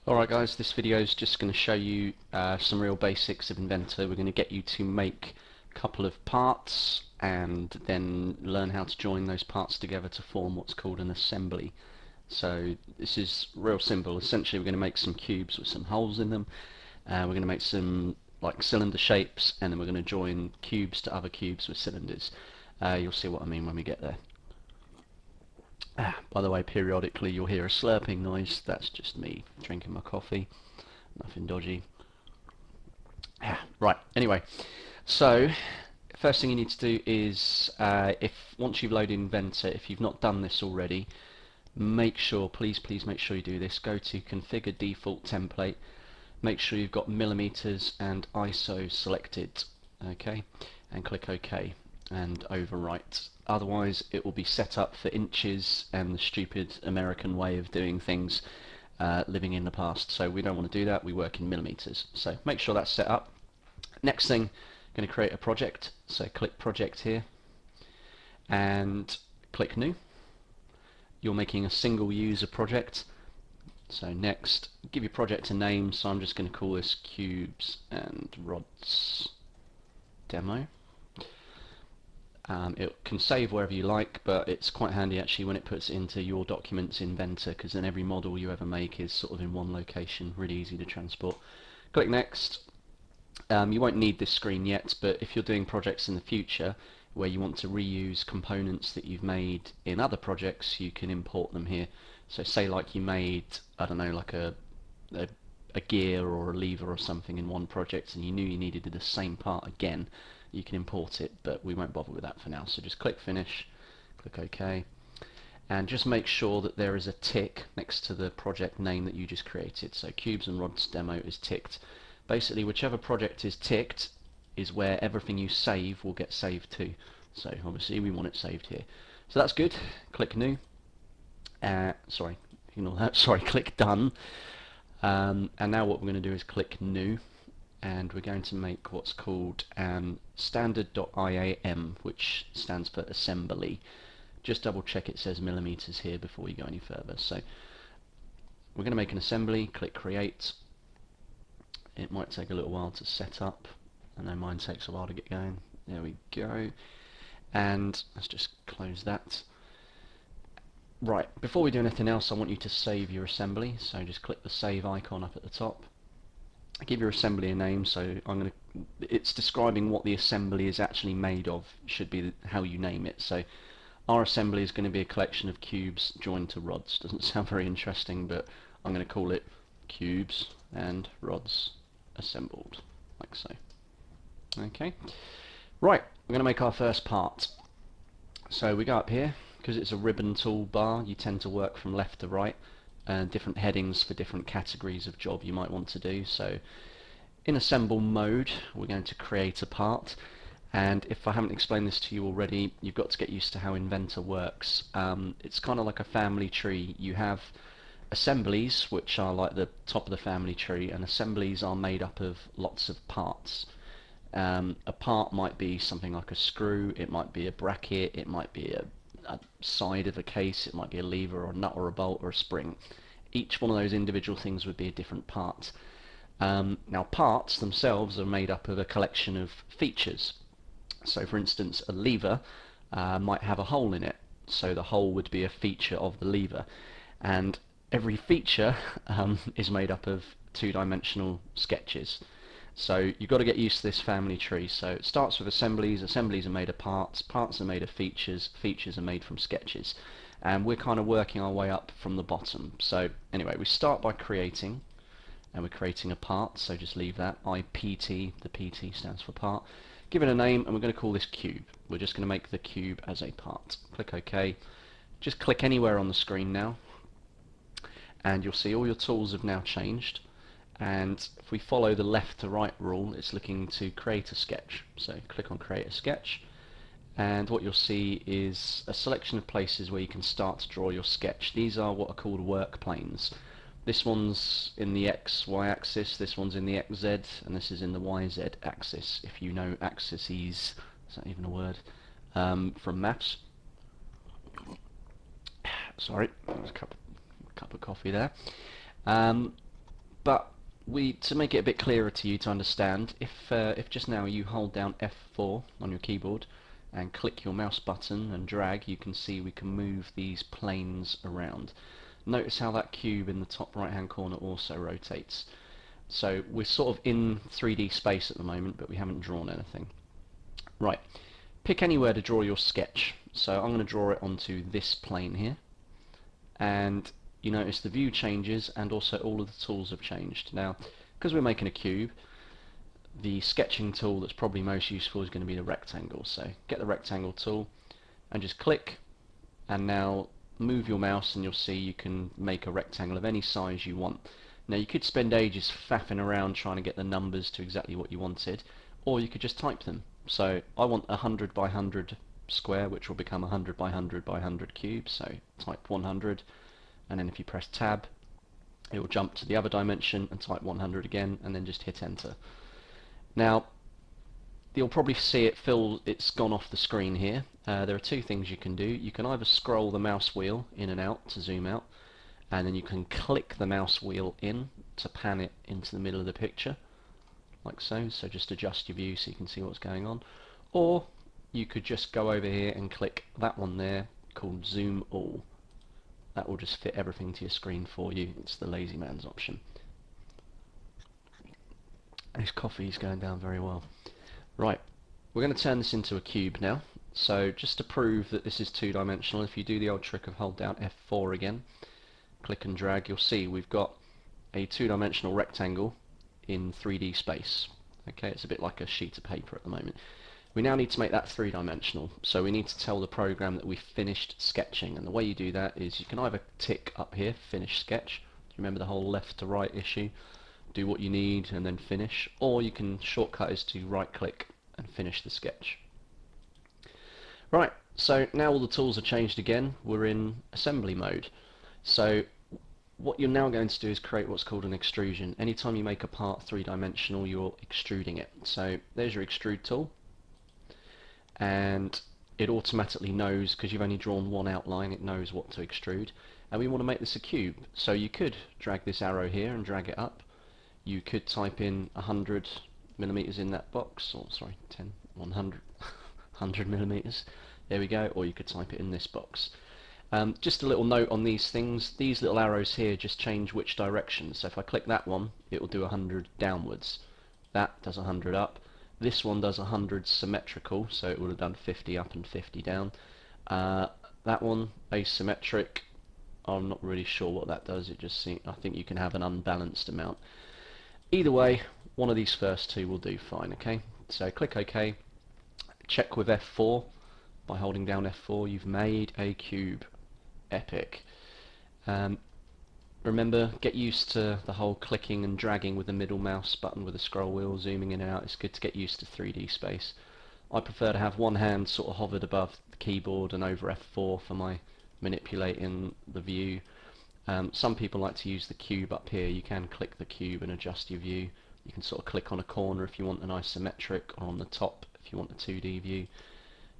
Alright guys, this video is just going to show you some real basics of Inventor. We're going to get you to make a couple of parts and then learn how to join those parts together to form what's called an assembly. So this is real simple. Essentially we're going to make some cubes with some holes in them. We're going to make some like cylinder shapes, and then we're going to join cubes to other cubes with cylinders. You'll see what I mean when we get there. By the way, periodically you'll hear a slurping noise. That's just me drinking my coffee. Nothing dodgy. Right, anyway, so first thing you need to do is, once you've loaded Inventor, if you've not done this already, make sure, please make sure you do this. Go to Configure Default Template. Make sure you've got millimeters and ISO selected, okay, and click OK and overwrite. Otherwise it will be set up for inches and the stupid American way of doing things, living in the past. So we don't want to do that. We work in millimeters. So make sure that's set up. Next thing, I'm going to create a project. So click Project here and click New. You're making a single user project. So next, give your project a name. So I'm just going to call this Cubes and Rods Demo. It can save wherever you like, but it's quite handy actually when it puts it into your documents Inventor, because then every model you ever make is sort of in one location, really easy to transport. Click Next. You won't need this screen yet, but if you're doing projects in the future where you want to reuse components that you've made in other projects, you can import them here. So say like you made, I don't know, like a gear or a lever or something in one project, and you knew you needed the same part again, you can import it, but we won't bother with that for now. So just click Finish, click OK, and just make sure that there is a tick next to the project name that you just created. So Cubes and Rods Demo is ticked. Basically, whichever project is ticked is where everything you save will get saved to. So obviously we want it saved here. So that's good. Click New. Sorry, ignore that. Sorry, click Done. And now what we're going to do is click New, and we're going to make what's called standard.iam, which stands for assembly. Just double check it says millimeters here before you go any further. So we're going to make an assembly. Click Create. It might take a little while to set up. I know mine takes a while to get going. There we go. And let's just close that. Right, before we do anything else, I want you to save your assembly. So just click the save icon up at the top. Give your assembly a name. So it's describing what the assembly is actually made of. Should be how you name it. So our assembly is going to be a collection of cubes joined to rods. Doesn't sound very interesting, but I'm going to call it Cubes and Rods Assembled, like so. Okay, right, we're going to make our first part. So we go up here. Because it's a ribbon toolbar, you tend to work from left to right, different headings for different categories of job you might want to do. So in assemble mode, we're going to create a part, and if I haven't explained this to you already, you've got to get used to how Inventor works. It's kind of like a family tree. You have assemblies, which are like the top of the family tree, and assemblies are made up of lots of parts. A part might be something like a screw, it might be a bracket, it might be a side of a case, it might be a lever or a nut or a bolt or a spring. Each one of those individual things would be a different part. Now parts themselves are made up of a collection of features. So for instance, a lever might have a hole in it, so the hole would be a feature of the lever, and every feature is made up of two-dimensional sketches. So you've got to get used to this family tree. So it starts with assemblies, assemblies are made of parts, parts are made of features, features are made from sketches. And we're kind of working our way up from the bottom. So anyway, we start by creating, and we're creating a part, so just leave that, IPT, the PT stands for part. Give it a name, and we're going to call this cube. We're just going to make the cube as a part. Click OK. Just click anywhere on the screen now, and you'll see all your tools have now changed. And if we follow the left to right rule, it's looking to create a sketch. So click on Create a Sketch, and what you'll see is a selection of places where you can start to draw your sketch. These are what are called work planes. This one's in the XY axis, this one's in the XZ, and this is in the YZ axis. If you know axes, is that even a word? From maths. Sorry, that was a cup of coffee there. But to make it a bit clearer to you to understand, if just now you hold down F4 on your keyboard and click your mouse button and drag, you can see we can move these planes around. Notice how that cube in the top right hand corner also rotates. So we're sort of in 3D space at the moment, but we haven't drawn anything. Right, pick anywhere to draw your sketch. So I'm going to draw it onto this plane here, and you notice the view changes and also all of the tools have changed. Now, because we're making a cube, the sketching tool that's probably most useful is going to be the rectangle. So get the rectangle tool and just click, and now move your mouse and you'll see you can make a rectangle of any size you want. Now you could spend ages faffing around trying to get the numbers to exactly what you wanted, or you could just type them. So I want 100 by 100 square, which will become 100 by 100 by 100 cube, so type 100, and then if you press tab it will jump to the other dimension and type 100 again, and then just hit enter. Now you'll probably see it's gone off the screen here. There are two things you can do. You can either scroll the mouse wheel in and out to zoom out, and then you can click the mouse wheel in to pan it into the middle of the picture, like so. So just adjust your view so you can see what's going on. Or you could just go over here and click that one there called Zoom All. That will just fit everything to your screen for you. It's the lazy man's option. This coffee is going down very well. Right, we're going to turn this into a cube now. So just to prove that this is two-dimensional, if you do the old trick of hold down F4 again, click and drag, you'll see we've got a two-dimensional rectangle in 3D space. Okay, it's a bit like a sheet of paper at the moment. We now need to make that three-dimensional, so we need to tell the program that we've finished sketching, and the way you do that is you can either tick up here, finish sketch. Do you remember the whole left to right issue? Do what you need and then finish, or you can shortcut is to right click and finish the sketch. Right, so now all the tools are changed again, we're in assembly mode. So what you're now going to do is create what's called an extrusion. Anytime you make a part three-dimensional, you're extruding it. So there's your extrude tool, and it automatically knows, because you've only drawn one outline, it knows what to extrude. And we want to make this a cube, so you could drag this arrow here and drag it up. You could type in 100 millimeters in that box, or sorry, 100 millimeters. There we go. Or you could type it in this box. Just a little note on these things. These little arrows here just change which direction. So if I click that one, it will do 100 downwards. That does 100 up. This one does 100 symmetrical, so it would have done 50 up and 50 down. That one asymmetric. I'm not really sure what that does. It just I think you can have an unbalanced amount. Either way, one of these first two will do fine. Okay, so click OK. Check with F4 by holding down F4. You've made a cube. Epic. Remember, get used to the whole clicking and dragging with the middle mouse button with the scroll wheel, zooming in and out. It's good to get used to 3D space. I prefer to have one hand sort of hovered above the keyboard and over F4 for my manipulating the view. Some people like to use the cube up here. You can click the cube and adjust your view. You can sort of click on a corner if you want an isometric, or on the top if you want a 2D view.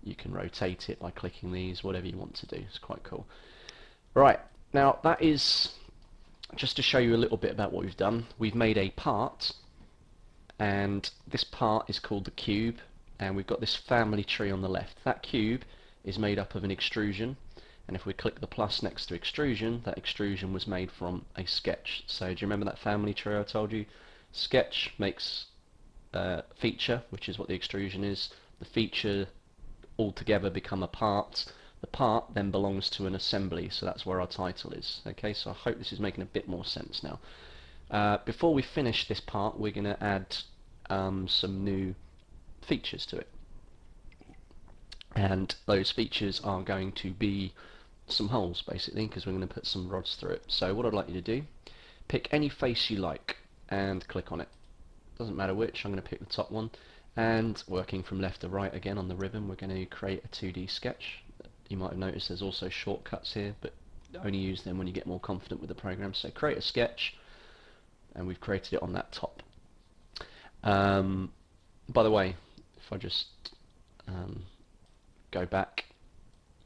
You can rotate it by clicking these, whatever you want to do. It's quite cool. Right, now that is just to show you a little bit about what we've done. We've made a part, and this part is called the cube, and we've got this family tree on the left. That cube is made up of an extrusion, and if we click the plus next to extrusion, that extrusion was made from a sketch. So do you remember that family tree I told you? Sketch makes feature, which is what the extrusion is. The feature all together become a part. The part then belongs to an assembly, so that's where our title is. Okay, so I hope this is making a bit more sense now. Before we finish this part, we're going to add some new features to it, and those features are going to be some holes, basically, because we're going to put some rods through it. So what I'd like you to do, pick any face you like and click on it. Doesn't matter which. I'm going to pick the top one, and working from left to right again on the ribbon, we're going to create a 2D sketch. You might have noticed there's also shortcuts here, but only use them when you get more confident with the program. So create a sketch, and we've created it on that top. By the way, if I just go back,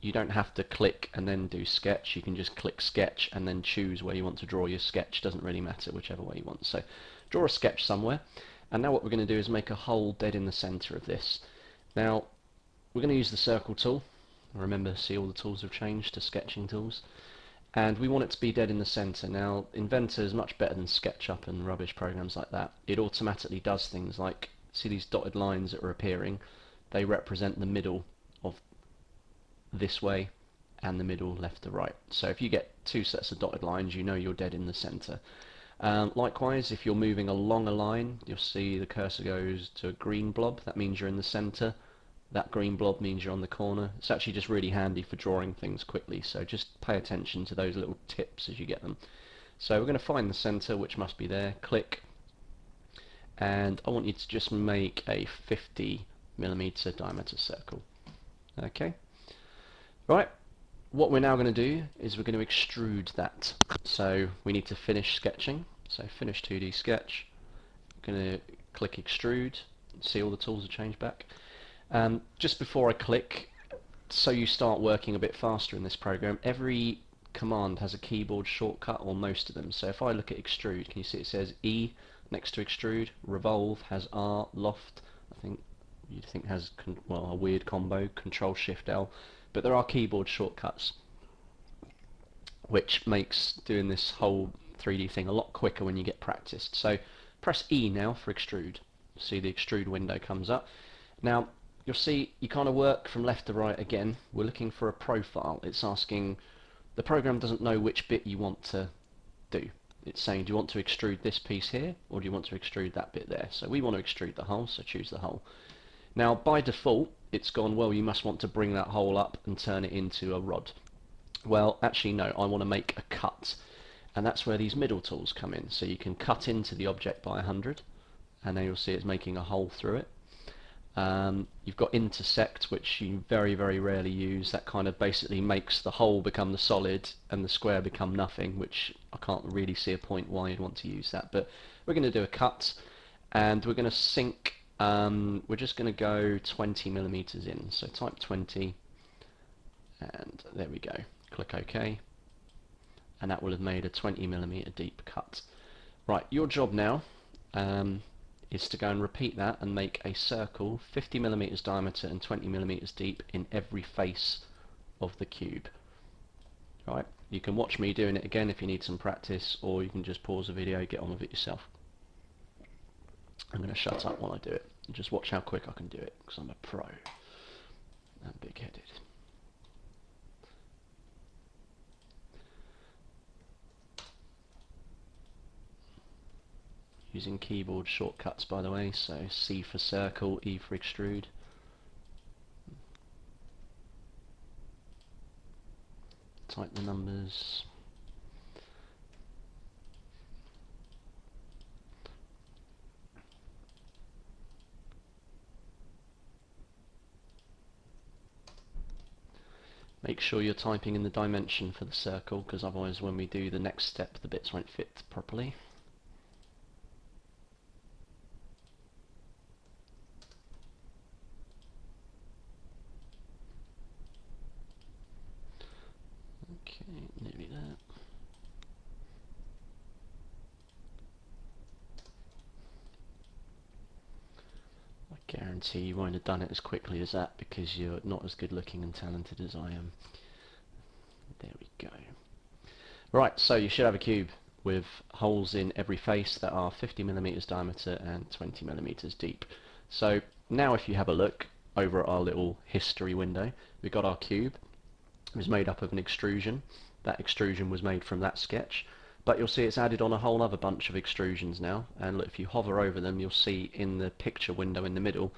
you don't have to click and then do sketch. You can just click sketch and then choose where you want to draw your sketch. Doesn't really matter, whichever way you want. So draw a sketch somewhere, and now what we're going to do is make a hole dead in the center of this. Now we're going to use the circle tool. Remember, see, all the tools have changed to sketching tools, and we want it to be dead in the center. Now Inventor is much better than SketchUp and rubbish programs like that. It automatically does things like, see these dotted lines that are appearing, they represent the middle of this way and the middle left to right. So if you get two sets of dotted lines, you know you're dead in the center. Likewise, if you're moving along a line, you'll see the cursor goes to a green blob. That means you're in the center. That green blob means you're on the corner. It's actually just really handy for drawing things quickly, so just pay attention to those little tips as you get them. So we're going to find the center, which must be there. Click, and I want you to just make a 50mm diameter circle. Okay. Right, what we're now going to do is we're going to extrude that. So we need to finish sketching. So finish 2D sketch. I'm going to click extrude. See, all the tools have changed back. Just before I click, so you start working a bit faster in this program, every command has a keyboard shortcut, or most of them. So if I look at extrude, can you see it says E next to extrude? Revolve has R, loft, I think you'd think has a weird combo, Control Shift L. But there are keyboard shortcuts, which makes doing this whole 3D thing a lot quicker when you get practiced. So press E now for extrude. See, the extrude window comes up. Now you'll see you kind of work from left to right again. We're looking for a profile. It's asking, the program doesn't know which bit you want to do. It's saying, do you want to extrude this piece here, or do you want to extrude that bit there? So we want to extrude the hole, so choose the hole. Now by default it's gone, well, you must want to bring that hole up and turn it into a rod. Well, actually no, I want to make a cut, and that's where these middle tools come in. So you can cut into the object by 100, and now you'll see it's making a hole through it. You've got intersect, which you very, very rarely use. That kind of basically makes the hole become the solid and the square become nothing, which I can't really see a point why you'd want to use that. But we're going to do a cut, and we're going to sink. We're just going to go 20mm in. So type 20, and there we go. Click OK, and that will have made a 20mm deep cut. Right, your job now is to go and repeat that and make a circle 50mm diameter and 20mm deep in every face of the cube. Right, you can watch me doing it again if you need some practice, or you can just pause the video, get on with it yourself. I'm going to shut up while I do it and just watch how quick I can do it, because I'm a pro and big-headed. Using keyboard shortcuts, by the way, so C for circle, E for extrude. Type the numbers. Make sure you're typing in the dimension for the circle, because otherwise when we do the next step the bits won't fit properly. Okay, nearly there. I guarantee you won't have done it as quickly as that, because you're not as good looking and talented as I am. There we go. Right, so you should have a cube with holes in every face that are 50mm diameter and 20mm deep. So now if you have a look over at our little history window, we've got our cube. It was made up of an extrusion. That extrusion was made from that sketch, but you'll see it's added on a whole other bunch of extrusions now, and look, if you hover over them you'll see in the picture window in the middle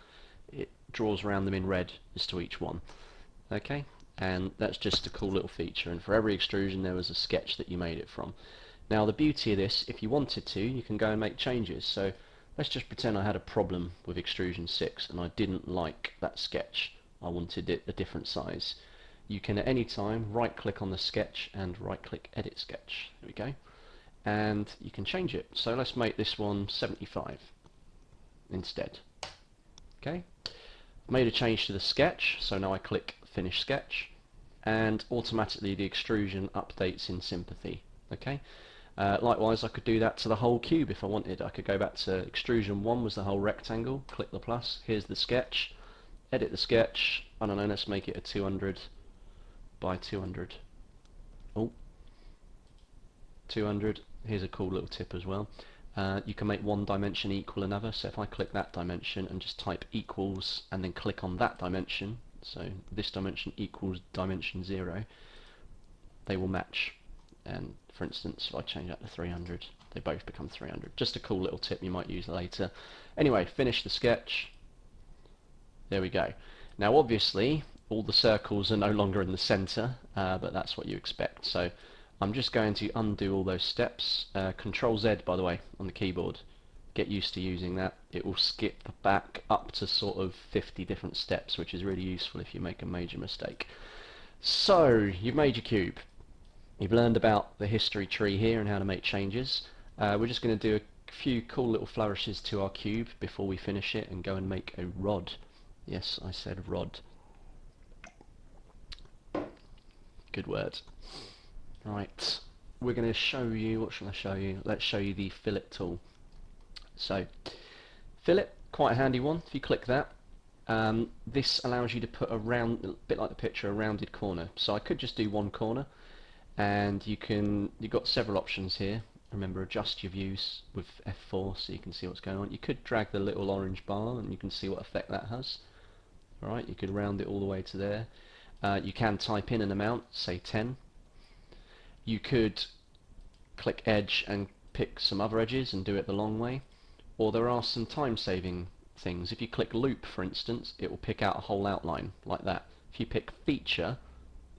it draws around them in red as to each one. Okay, and that's just a cool little feature, and for every extrusion there was a sketch that you made it from. Now the beauty of this, if you wanted to, you can go and make changes. So let's just pretend I had a problem with extrusion 6 and I didn't like that sketch. I wanted it a different size. You can at any time right click on the sketch and right click edit sketch. There we go. And you can change it. So let's make this one 75 instead. Okay. Made a change to the sketch, so now I click finish sketch. and automatically the extrusion updates in sympathy. Okay. Likewise, I could do that to the whole cube if I wanted. I could go back to extrusion 1 was the whole rectangle, click the plus, here's the sketch, edit the sketch, I don't know, let's make it a 200 by 200. Oh, 200, here's a cool little tip as well. You can make one dimension equal another, so if I click that dimension and just type equals and then click on that dimension, so this dimension equals dimension 0, they will match. And for instance, if I change that to 300, they both become 300. Just a cool little tip you might use later. Anyway, finish the sketch. There we go. Now obviously all the circles are no longer in the center, but that's what you expect. So I'm just going to undo all those steps. Control Z, by the way, on the keyboard. Get used to using that. It will skip back up to sort of 50 different steps, which is really useful if you make a major mistake. So you've made your cube. You've learned about the history tree here and how to make changes. We're just going to do a few cool little flourishes to our cube before we finish it and go and make a rod. Yes, I said rod. Good word. Right, we're going to show you, what shall I show you? Let's show you the fillet tool. So, fillet, quite a handy one. If you click that, this allows you to put a round, a bit like the picture, a rounded corner. So I could just do one corner. And you've got several options here. Remember, adjust your views with F4 so you can see what's going on. You could drag the little orange bar and you can see what effect that has. Alright, you could round it all the way to there. You can type in an amount, say 10. You could click edge and pick some other edges and do it the long way. Or there are some time-saving things. If you click loop, for instance, it will pick out a whole outline like that. If you pick feature,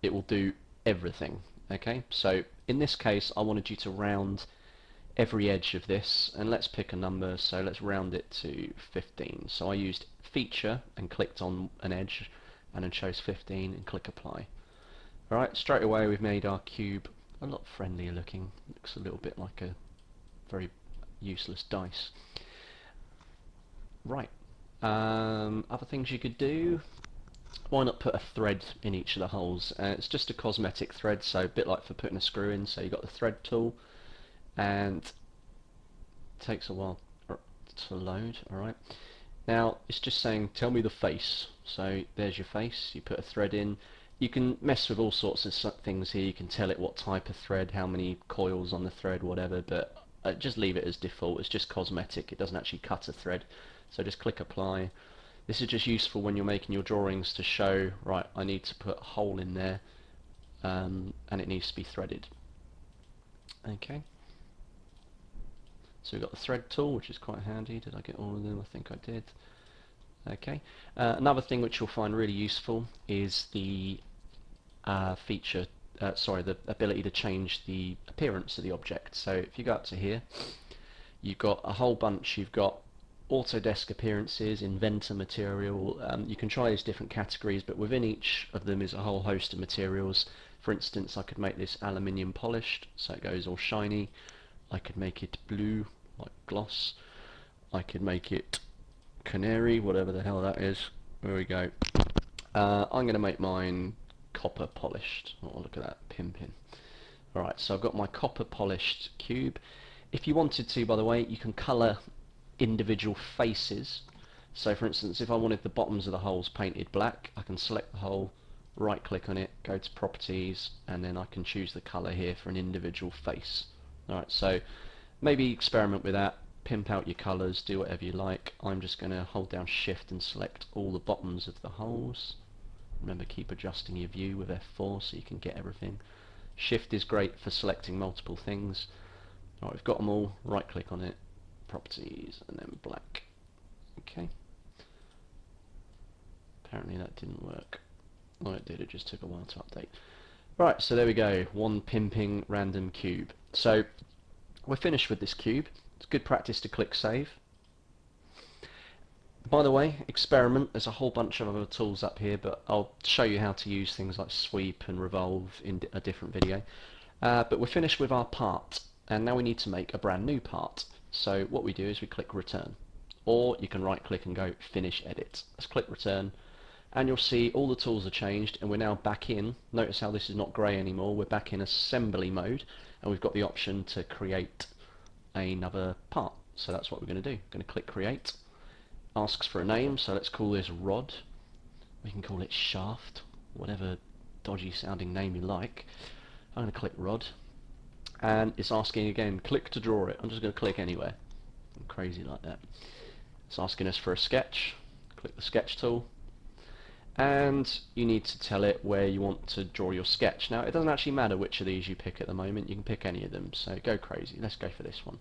it will do everything. Okay, so in this case I wanted you to round every edge of this, and let's pick a number, so let's round it to 15. So I used feature and clicked on an edge and then chose 15 and click apply. Alright, straight away we've made our cube a lot friendlier looking. Looks a little bit like a very useless dice. Right, other things you could do. Why not put a thread in each of the holes? It's just a cosmetic thread, so a bit like for putting a screw in. So you've got the thread tool, and it takes a while to load. Alright, now it's just saying tell me the face. So there's your face, you put a thread in. You can mess with all sorts of things here. You can tell it what type of thread, how many coils on the thread, whatever, but just leave it as default. It's just cosmetic, it doesn't actually cut a thread. So just click apply. This is just useful when you're making your drawings to show, right, I need to put a hole in there and it needs to be threaded. Okay. So we've got the thread tool, which is quite handy. Did I get all of them? I think I did. Okay. Another thing which you'll find really useful is the the ability to change the appearance of the object. So if you go up to here, you've got a whole bunch. You've got Autodesk appearances, Inventor material. You can try these different categories, but within each of them is a whole host of materials. For instance, I could make this aluminium polished, so it goes all shiny. I could make it blue, like gloss. I could make it canary, whatever the hell that is. There we go. I'm going to make mine copper polished. Oh, look at that, pimping. Alright, so I've got my copper polished cube. If you wanted to, by the way, you can colour individual faces. So for instance, if I wanted the bottoms of the holes painted black, I can select the hole, right click on it, go to properties, and then I can choose the colour here for an individual face. Alright, so maybe experiment with that, pimp out your colours, do whatever you like. I'm just going to hold down shift and select all the bottoms of the holes. Remember, keep adjusting your view with F4 so you can get everything. Shift is great for selecting multiple things. Alright, we've got them all, right click on it, properties, and then black. Okay. Apparently that didn't work. Oh, it did, it just took a while to update. Right, so there we go, one pimping random cube. So we're finished with this cube. It's good practice to click save. By the way, experiment, there's a whole bunch of other tools up here, but I'll show you how to use things like sweep and revolve in a different video. But we're finished with our part, and now we need to make a brand new part. So what we do is we click return, or you can right click and go finish edit. Let's click return, and you'll see all the tools are changed, and we're now back in. Notice how this is not grey anymore. We're back in assembly mode, and we've got the option to create another part. So that's what we're going to do. Going to click create. Asks for a name, so let's call this rod. We can call it shaft, whatever dodgy sounding name you like. I'm going to click rod, and it's asking again, click to draw it. I'm just going to click anywhere. I'm crazy like that. It's asking us for a sketch. Click the sketch tool, and you need to tell it where you want to draw your sketch. Now it doesn't actually matter which of these you pick at the moment, you can pick any of them, so go crazy. Let's go for this one.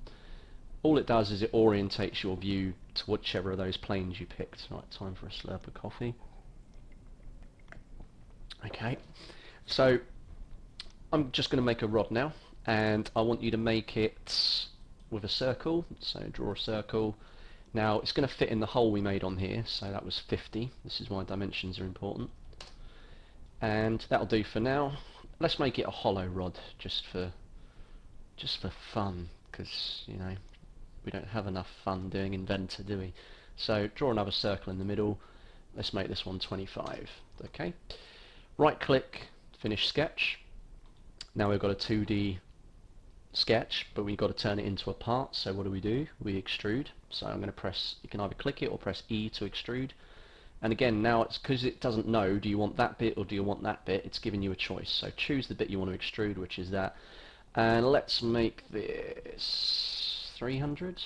All it does is it orientates your view to whichever of those planes you picked. Right, time for a slurp of coffee. Okay, so I'm just going to make a rod now, and I want you to make it with a circle, so draw a circle. Now it's going to fit in the hole we made on here, so that was 50. This is why dimensions are important. And that'll do for now. Let's make it a hollow rod, just for fun, because you know we don't have enough fun doing Inventor, do we? So draw another circle in the middle. Let's make this one 25. Okay. Right click, finish sketch. Now we've got a 2D sketch, but we've got to turn it into a part. So what do? We extrude. So I'm going to press, you can either click it or press E to extrude. And again, now it's because it doesn't know, do you want that bit or do you want that bit? It's giving you a choice. So choose the bit you want to extrude, which is that. And let's make this 300.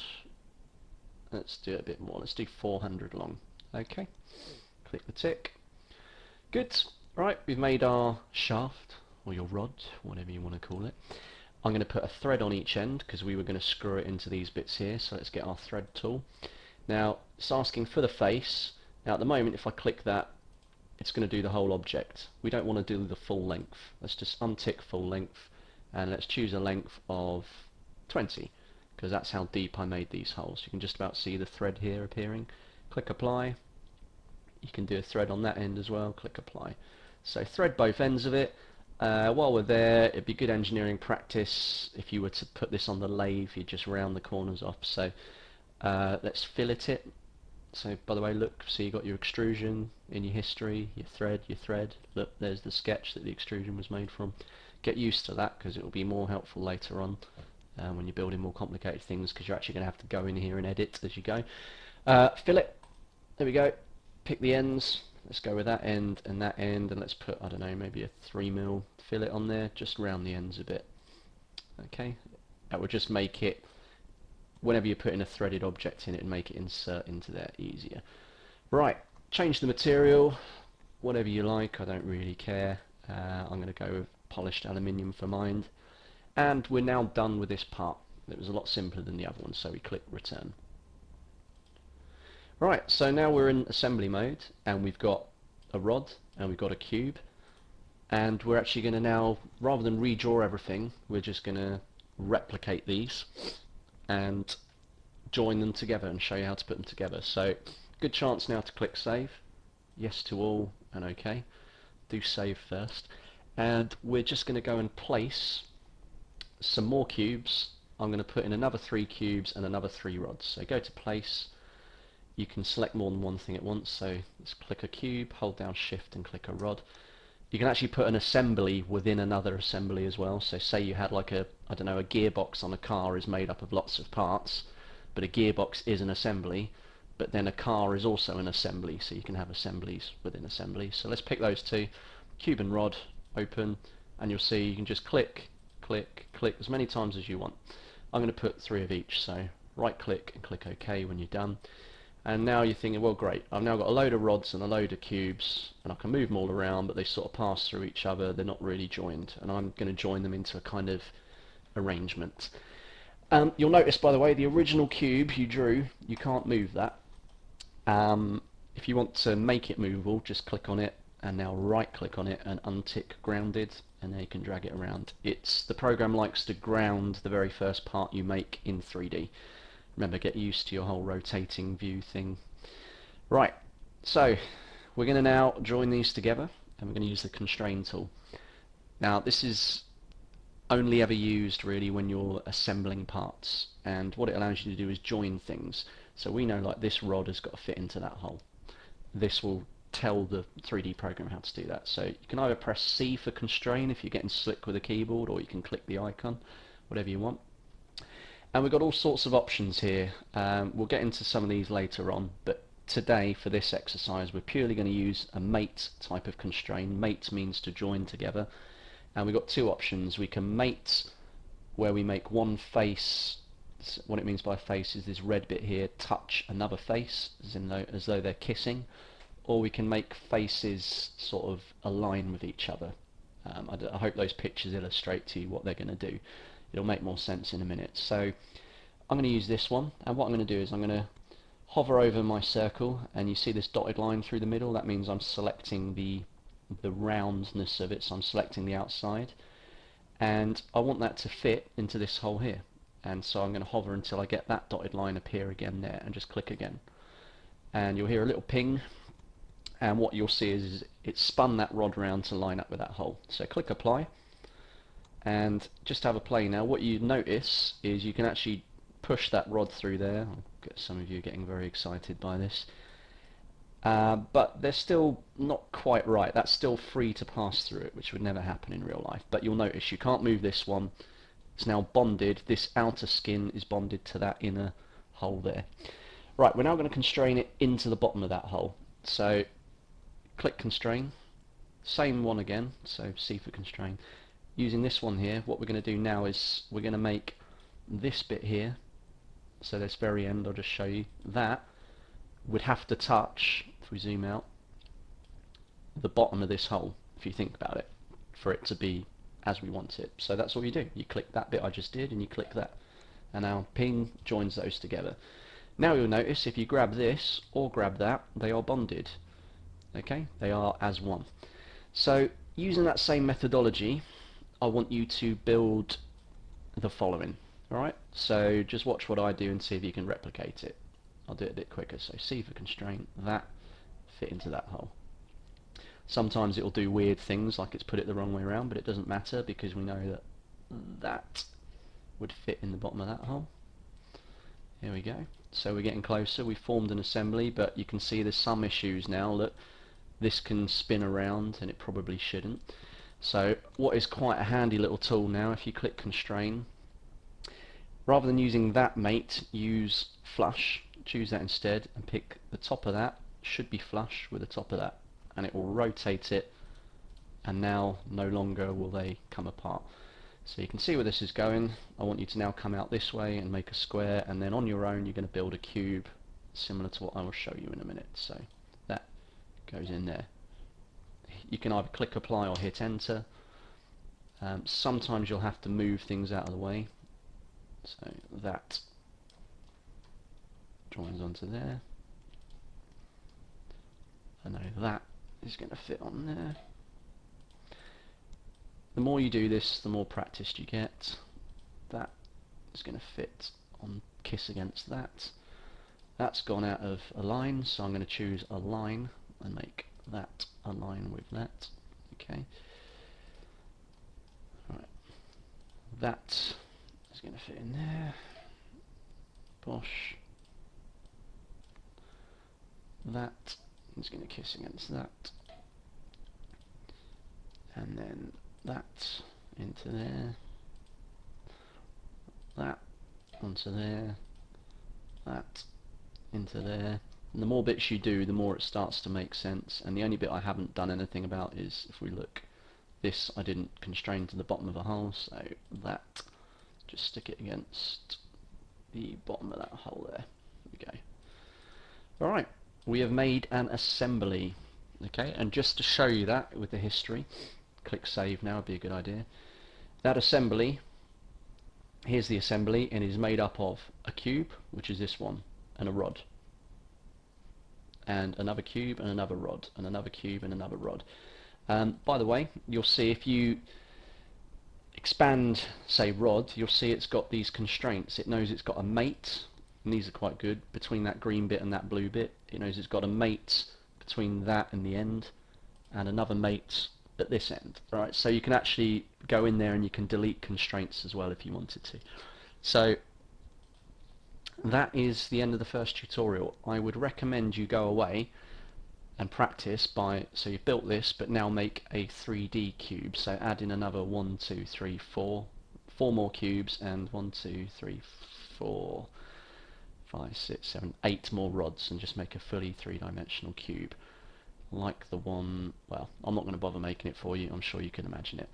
Let's do it a bit more. Let's do 400 long. Okay. Click the tick. Good. Right, we've made our shaft, or your rod, whatever you want to call it. I'm going to put a thread on each end because we were going to screw it into these bits here, so let's get our thread tool. Now, it's asking for the face. Now at the moment, if I click that, it's going to do the whole object. We don't want to do the full length. Let's just untick full length, and let's choose a length of 20, because that's how deep I made these holes. You can just about see the thread here appearing. Click apply. You can do a thread on that end as well. Click apply. So thread both ends of it. While we're there, it'd be good engineering practice if you were to put this on the lathe, you just round the corners off. So let's fillet it. So by the way, look, so you got your extrusion in your history, your thread. Look, there's the sketch that the extrusion was made from. Get used to that, because it will be more helpful later on when you're building more complicated things, because you're actually going to have to go in here and edit as you go. Fillet. There we go. Pick the ends. Let's go with that end, and let's put, I don't know, maybe a 3mm fillet on there, just round the ends a bit. Okay, that would just make it, whenever you're putting a threaded object in it, and make it insert into there easier. Right, change the material, whatever you like, I don't really care. I'm going to go with polished aluminium for mine. And we're now done with this part. It was a lot simpler than the other one, so we click return. Right, so now we're in assembly mode, and we've got a rod, and we've got a cube, and we're actually going to now, rather than redraw everything, we're just going to replicate these and join them together and show you how to put them together. So, good chance now to click save, yes to all, and OK. Do save first, and we're just going to go and place some more cubes. I'm going to put in another 3 cubes and another 3 rods. So go to place. You can select more than one thing at once, so let's click a cube, hold down shift and click a rod. You can actually put an assembly within another assembly as well. So say you had like a, I don't know, a gearbox on a car is made up of lots of parts, but a gearbox is an assembly, but then a car is also an assembly, so you can have assemblies within assemblies. So let's pick those two, cube and rod, open, and you'll see you can just click, click, click as many times as you want. I'm going to put 3 of each, so right click and click OK when you're done. And now you're thinking, well great, I've now got a load of rods and a load of cubes, and I can move them all around, but they sort of pass through each other, they're not really joined, and I'm going to join them into a kind of arrangement. You'll notice, by the way, the original cube you drew, you can't move that. If you want to make it movable, just click on it, and now right click on it and untick grounded, and then you can drag it around. The program likes to ground the very first part you make in 3D. Remember, get used to your whole rotating view thing. Right, so we're going to now join these together, and we're going to use the constrain tool. Now this is only ever used really when you're assembling parts, and what it allows you to do is join things. So we know like this rod has got to fit into that hole. This will tell the 3D program how to do that. So you can either press C for constrain if you're getting slick with a keyboard, or you can click the icon, whatever you want. And we've got all sorts of options here. We'll get into some of these later on, but today for this exercise we're purely going to use a mate type of constraint. Mate means to join together, and we've got two options. We can mate where we make one face. What it means by face is this red bit here touch another face, as though they're kissing, or we can make faces sort of align with each other. I hope those pictures illustrate to you what they're going to do. It'll make more sense in a minute. So I'm going to use this one, and what I'm going to do is I'm going to hover over my circle, and you see this dotted line through the middle. That means I'm selecting the roundness of it, so I'm selecting the outside, and I want that to fit into this hole here. And so I'm going to hover until I get that dotted line appear again there, and just click again. And you'll hear a little ping, and what you'll see is it spun that rod around to line up with that hole. So click apply, and just have a play now. What you notice is you can actually push that rod through there. I'll get some of you getting very excited by this. But they're still not quite right. That's still free to pass through it, which would never happen in real life. But you'll notice you can't move this one. It's now bonded. This outer skin is bonded to that inner hole there. Right, we're now going to constrain it into the bottom of that hole. So click constrain, same one again, so C for constrain. Using this one here, what we're going to do now is we're going to make this bit here, so this very end, I'll just show you, that would have to touch, if we zoom out, the bottom of this hole, if you think about it, for it to be as we want it. So that's all you do. You click that bit I just did, and you click that, and now ping joins those together. Now you'll notice if you grab this or grab that, they are bonded. Okay, they are as one. So using that same methodology, I want you to build the following. Alright, so just watch what I do and see if you can replicate it. I'll do it a bit quicker. So C for constraint, that fit into that hole. Sometimes it'll do weird things, like it's put it the wrong way around, but it doesn't matter because we know that that would fit in the bottom of that hole. Here we go. So we're getting closer. We formed an assembly, but you can see there's some issues now that this can spin around, and it probably shouldn't. So what is quite a handy little tool now, if you click constrain, rather than using that mate, use flush. Choose that instead, and pick the top of that. Should be flush with the top of that, and it will rotate it, and now no longer will they come apart. So you can see where this is going. I want you to now come out this way and make a square, and then on your own you're going to build a cube similar to what I will show you in a minute. So that goes in there. You can either click apply or hit enter. Sometimes you'll have to move things out of the way. So that joins onto there. I know that is going to fit on there. The more you do this, the more practiced you get. That is going to fit on kiss against that. That's gone out of align, so I'm going to choose align and make that align with that. Okay. Right. That is going to fit in there. Bosh. That is going to kiss against that. And then that into there. That onto there. That into there. And the more bits you do, the more it starts to make sense. And the only bit I haven't done anything about is, if we look, this I didn't constrain to the bottom of a hole, so that, just stick it against the bottom of that hole there. There we go. Alright, we have made an assembly. Okay, and just to show you that with the history, click save now, would be a good idea. That assembly, here's the assembly, and it is made up of a cube, which is this one, and a rod, and another cube, and another rod, and another cube, and another rod. By the way, you'll see if you expand, say, rod, you'll see it's got these constraints. It knows it's got a mate, and these are quite good, between that green bit and that blue bit. It knows it's got a mate between that and the end, and another mate at this end. Right, so you can actually go in there and you can delete constraints as well if you wanted to. So that is the end of the first tutorial. I would recommend you go away and practice by, so you've built this, but now make a 3D cube. So add in another 1, 2, 3, 4, 4 more cubes, and 1, 2, 3, 4, 5, 6, 7, 8 more rods, and just make a fully three-dimensional cube. Like the one, well, I'm not going to bother making it for you, I'm sure you can imagine it.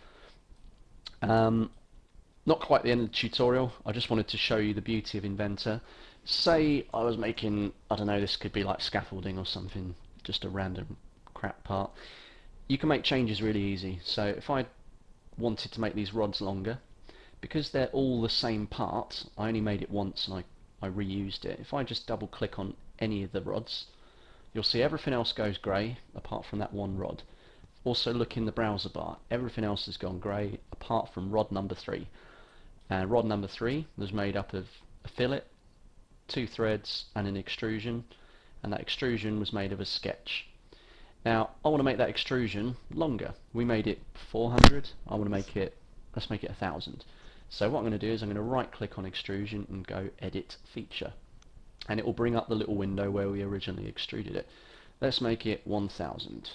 Not quite the end of the tutorial, I just wanted to show you the beauty of Inventor. Say I was making, I don't know, this could be like scaffolding or something, just a random crap part. You can make changes really easy. So if I wanted to make these rods longer, because they're all the same part, I only made it once and I reused it. If I just double click on any of the rods, you'll see everything else goes grey apart from that one rod. Also look in the browser bar, everything else has gone grey apart from rod number 3. And rod number 3 was made up of a fillet, 2 threads and an extrusion, and that extrusion was made of a sketch. Now I want to make that extrusion longer. We made it 400, I want to make it, let's make it 1000. So what I'm going to do is I'm going to right click on extrusion and go edit feature, and it will bring up the little window where we originally extruded it. Let's make it 1000.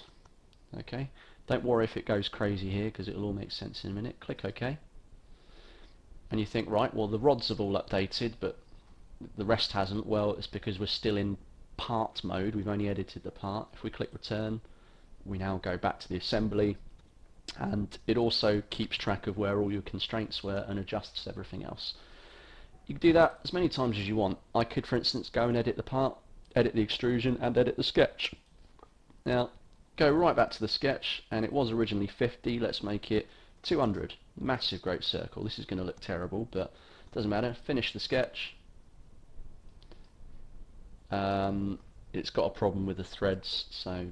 Okay, don't worry if it goes crazy here because it will all make sense in a minute. Click OK, and you think, right, well the rods have all updated but the rest hasn't. Well, it's because we're still in part mode, we've only edited the part. If we click return, we now go back to the assembly, and it also keeps track of where all your constraints were and adjusts everything else. You can do that as many times as you want. I could, for instance, go and edit the part, edit the extrusion, and edit the sketch. Now, go right back to the sketch, and it was originally 50, let's make it 200. Massive great circle. This is going to look terrible, but doesn't matter. Finish the sketch. It's got a problem with the threads, so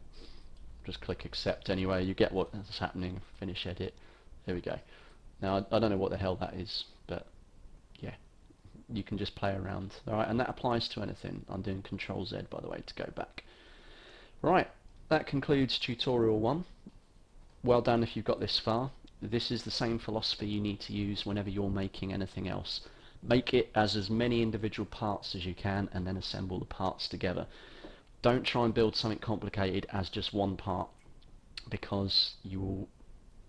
just click accept anyway. You get what's happening. Finish edit. There we go. Now I don't know what the hell that is, but yeah, you can just play around. Alright, and that applies to anything. I'm doing Control Z, by the way, to go back. Right, that concludes tutorial 1. Well done if you've got this far. This is the same philosophy you need to use whenever you're making anything else. Make it as many individual parts as you can and then assemble the parts together. Don't try and build something complicated as just one part, because you will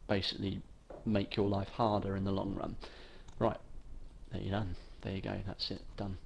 basically make your life harder in the long run. Right, there you're done. There you go, that's it, done.